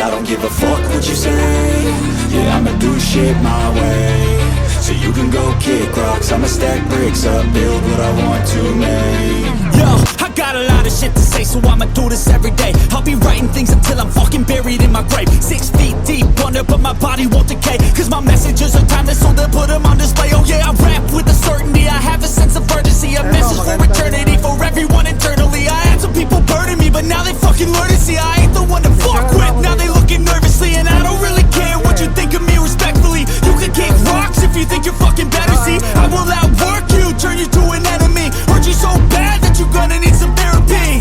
I don't give a fuck what you say. Yeah, I'ma do shit my way. So you can go kick rocks, I'ma stack bricks up, build what I want to make. Yo, I got a lot of shit to say, so I'ma do this every day. I'll be writing things until I'm fucking buried in my grave. 6 feet deep under, but my body won't decay. Cause my messages are timeless, so they'll put them on display. Oh yeah, I rap with a certainty, I have a sense of urgency. A message for eternity, for everyone internally. I had some people burning me, but now they fucking learn to see I ain't the one to fuck with. Now they looking nervously, and I don't really care what you think of me respectfully. You can kick rocks if you think you're fucking better. See, I will outwork you, turn you to an enemy. Hurt you so bad that you're gonna need some therapy.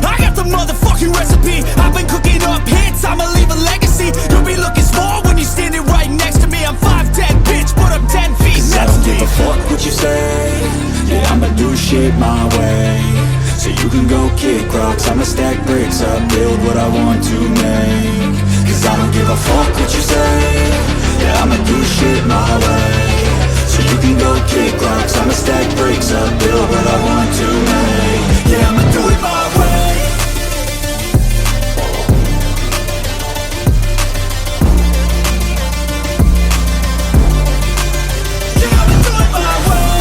I got the motherfucking recipe. I've been cooking up hits, I'ma leave a legacy. You'll be looking small when you're standing right next to me. I'm 5'10", bitch, but I'm 10 feet Cause I next don't to give me. a fuck what you say. Yeah, I'ma do shit my way. So you can go kick rocks, I'ma stack bricks up, build what I want to make. Cause I don't give a fuck what you say. Yeah, I'ma do shit my way. So you can go kick rocks, I'ma stack bricks up, build what I want to make. Yeah, I'ma do it my way. Yeah, I'ma do it my way.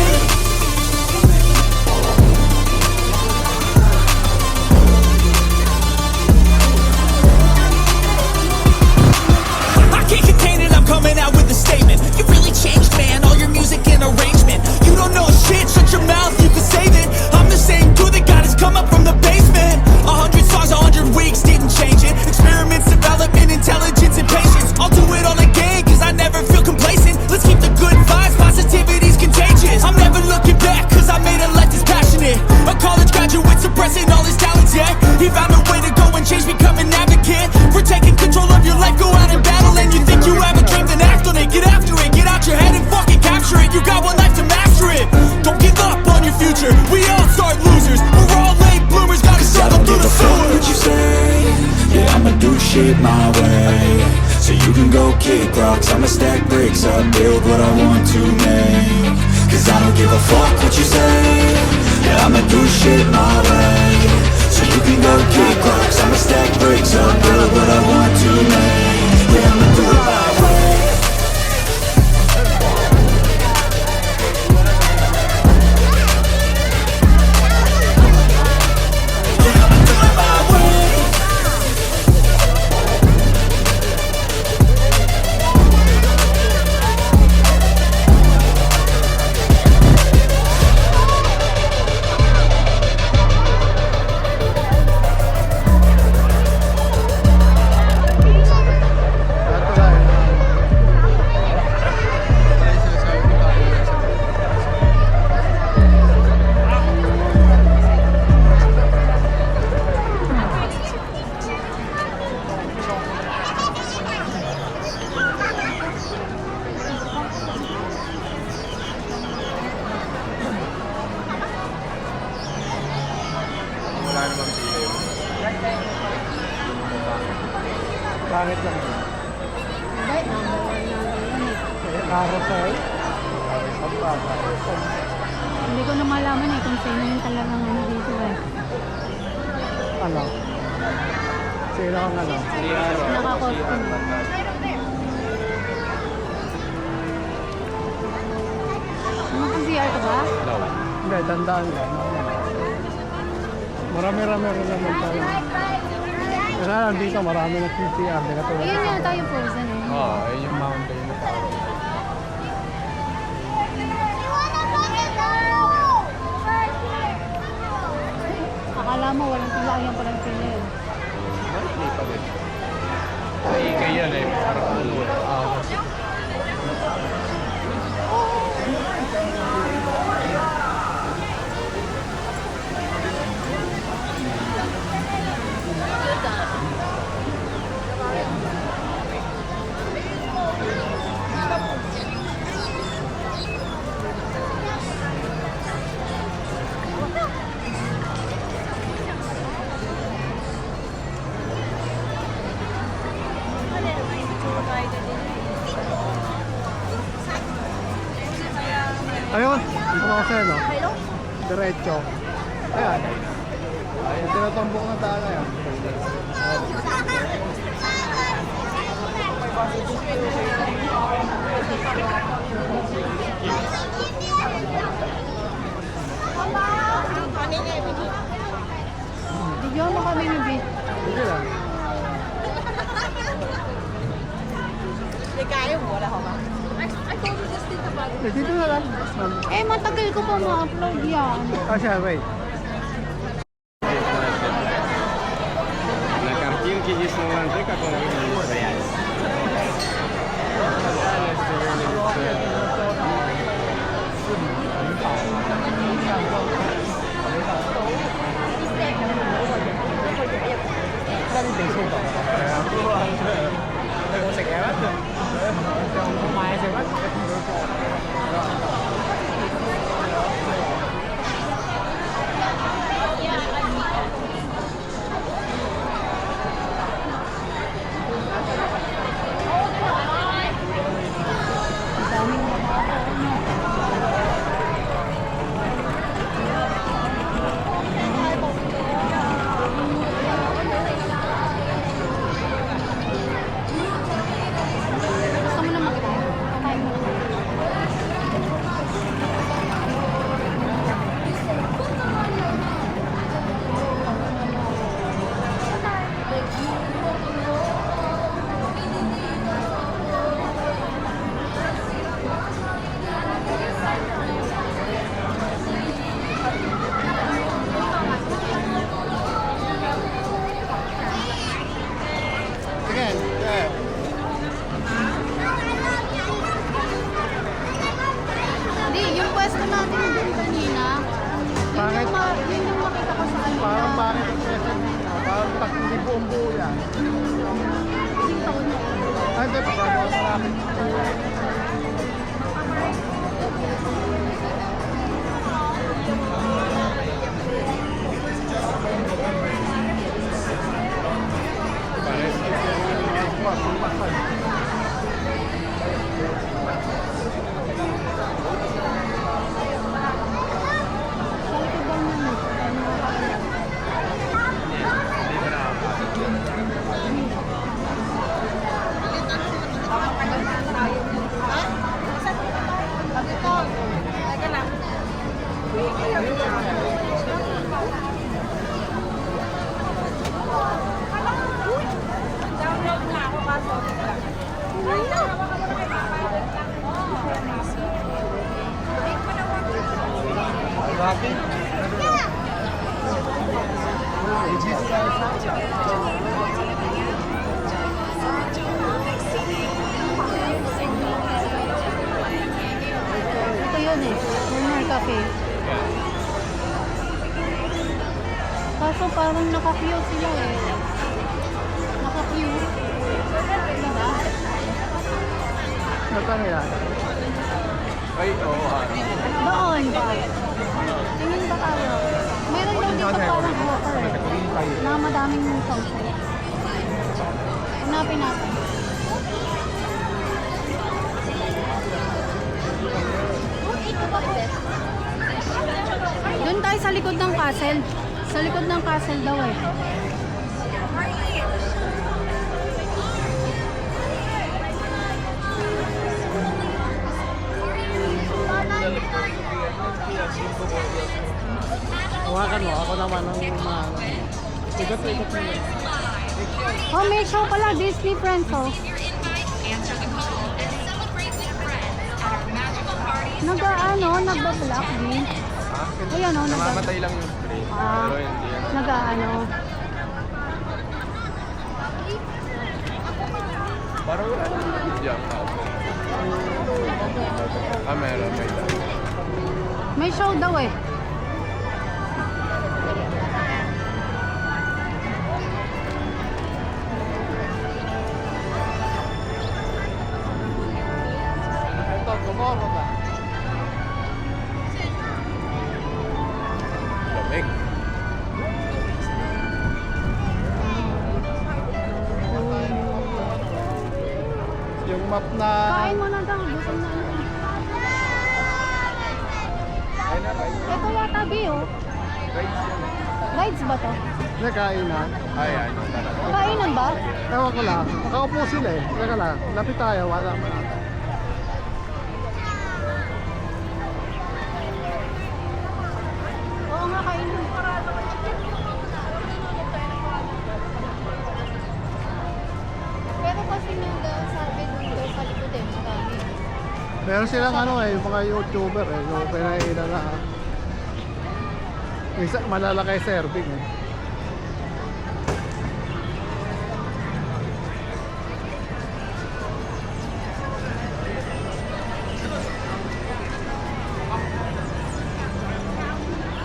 I can't contain it, I'm coming out with a statement. You really changed, man, all your music and arrangement. You don't know shit, shut your mouth, you can save it. I'm the same dude that got his come up from the basement. 100 songs, 100 weeks, didn't change it. Experiments, development, intelligence, and patience. I'll do it all again, cause I never feel complacent. Let's keep the good vibes, positivity's contagious. I'm never looking back, cause I made a life that's passionate. A college graduate suppressing all his talents, yeah. He found a way to go and change, become an advocate. For taking control of your life, go out and battle. And you think you have a dream, then act on it. Get after it, get out your head and fucking capture it. You got one life to master it. Don't give up on your future, we all start losers. We're all late bloomers, gotta I struggle don't through give the a fuck what sewers. you say. Yeah, I'ma do shit my way. So you can go kick rocks, I'ma stack bricks up, build what I want to make. Cause I don't give a fuck what you say. Yeah, I'ma do shit my way. So you can go kick rocks, I'ma stack bricks up, build what I want to make. Yeah, I'ma do it my way. Yeah, I'ma do it my way. Wala namang pili. Pangit lang. Hindi, number one namin yan eh. Carousel. Ang baba. Hindi ko na malaman eh kung sino yung talagang ano dito eh. Ano? Sino ang ano? Naka-costume. Naka-CR ka ba? Hindi, tandaan lang. Marami-rami rin naman tayo. Kaya lang dito, marami na PCR. Ayun yata yung Frozen eh. Oo, ayun yung mountain na tao. Akala mo walang pila, ayun palang pila yun. Ay, hindi pa din. Ay, kaya yan eh. Parang ulo. Ayun, ang kasi no? Diretso. Ayan. Yung tinatambok na tala yan. Bigyan mo kami ni B. Sige lang. Dito na lang. Eh, matagal ko pa ma-upload yan. Ah, siya, wait. На картинке есть Наланте, который выглядит реально. Gusto mo na mag-live? Kakain mo na. Sige, sige. Hindi, yung pwesto natin doon kanina, Bakit? yun yung makita ko sa kanina. Parang bakit ang presyo dito? Parang hindi buong buo yan. Yung taon na. Ah, hindi. Parang malapit. Sa likod daw niya, ito yun eh. Lunar Cafe. Kaso parang naka-queue sila eh. Naka-queue. Diba? Magkano yan? Ay, oo. Doon. Tingin ba tayo? Meron daw dito parang offer eh. Na madaming sauce. Hanapin natin. Doon tayo sa likod ng castle. Sa likod ng castle daw eh. Hawakan mo. Ako naman ang mga... Ikat-ikat mo. Oh, may show pala. Disney Friends oh. Nag-ano, nagba-black din. Ayan o, Namamatay lang yung spray. Ah, Pero hindi yan. nag-ano. Parang wala naman dyan. Ah, meron. May lang. May show daw eh. Ito, tomorrow ba? Lamig. Yung map na... Kain mo na daw. Gutom na ano. Ay na, right. Ito yata B oh. Right yan. Rides ba to? Hindi, kainan. Ay, ano talaga. Kainan ba? Ewan ko lang. Nakaupo sila eh. Teka lang. Lapit tayo. Wala pa. Oo nga, kainan. Pero kasi nung sabi dun daw sa likod eh, madami. Meron silang ano eh, yung mga YouTuber eh. Yung pinainan na isa, malalaki serving eh.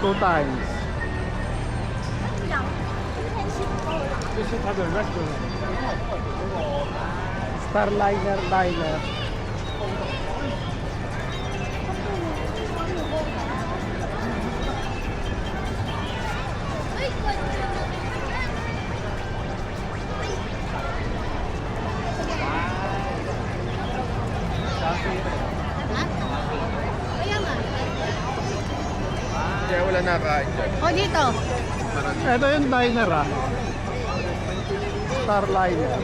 Two times. This is other restaurant. Starliner Diner. Kaya nga. Kaya wala nakain dyan. O dito. Ito yung diner ah. Starliner.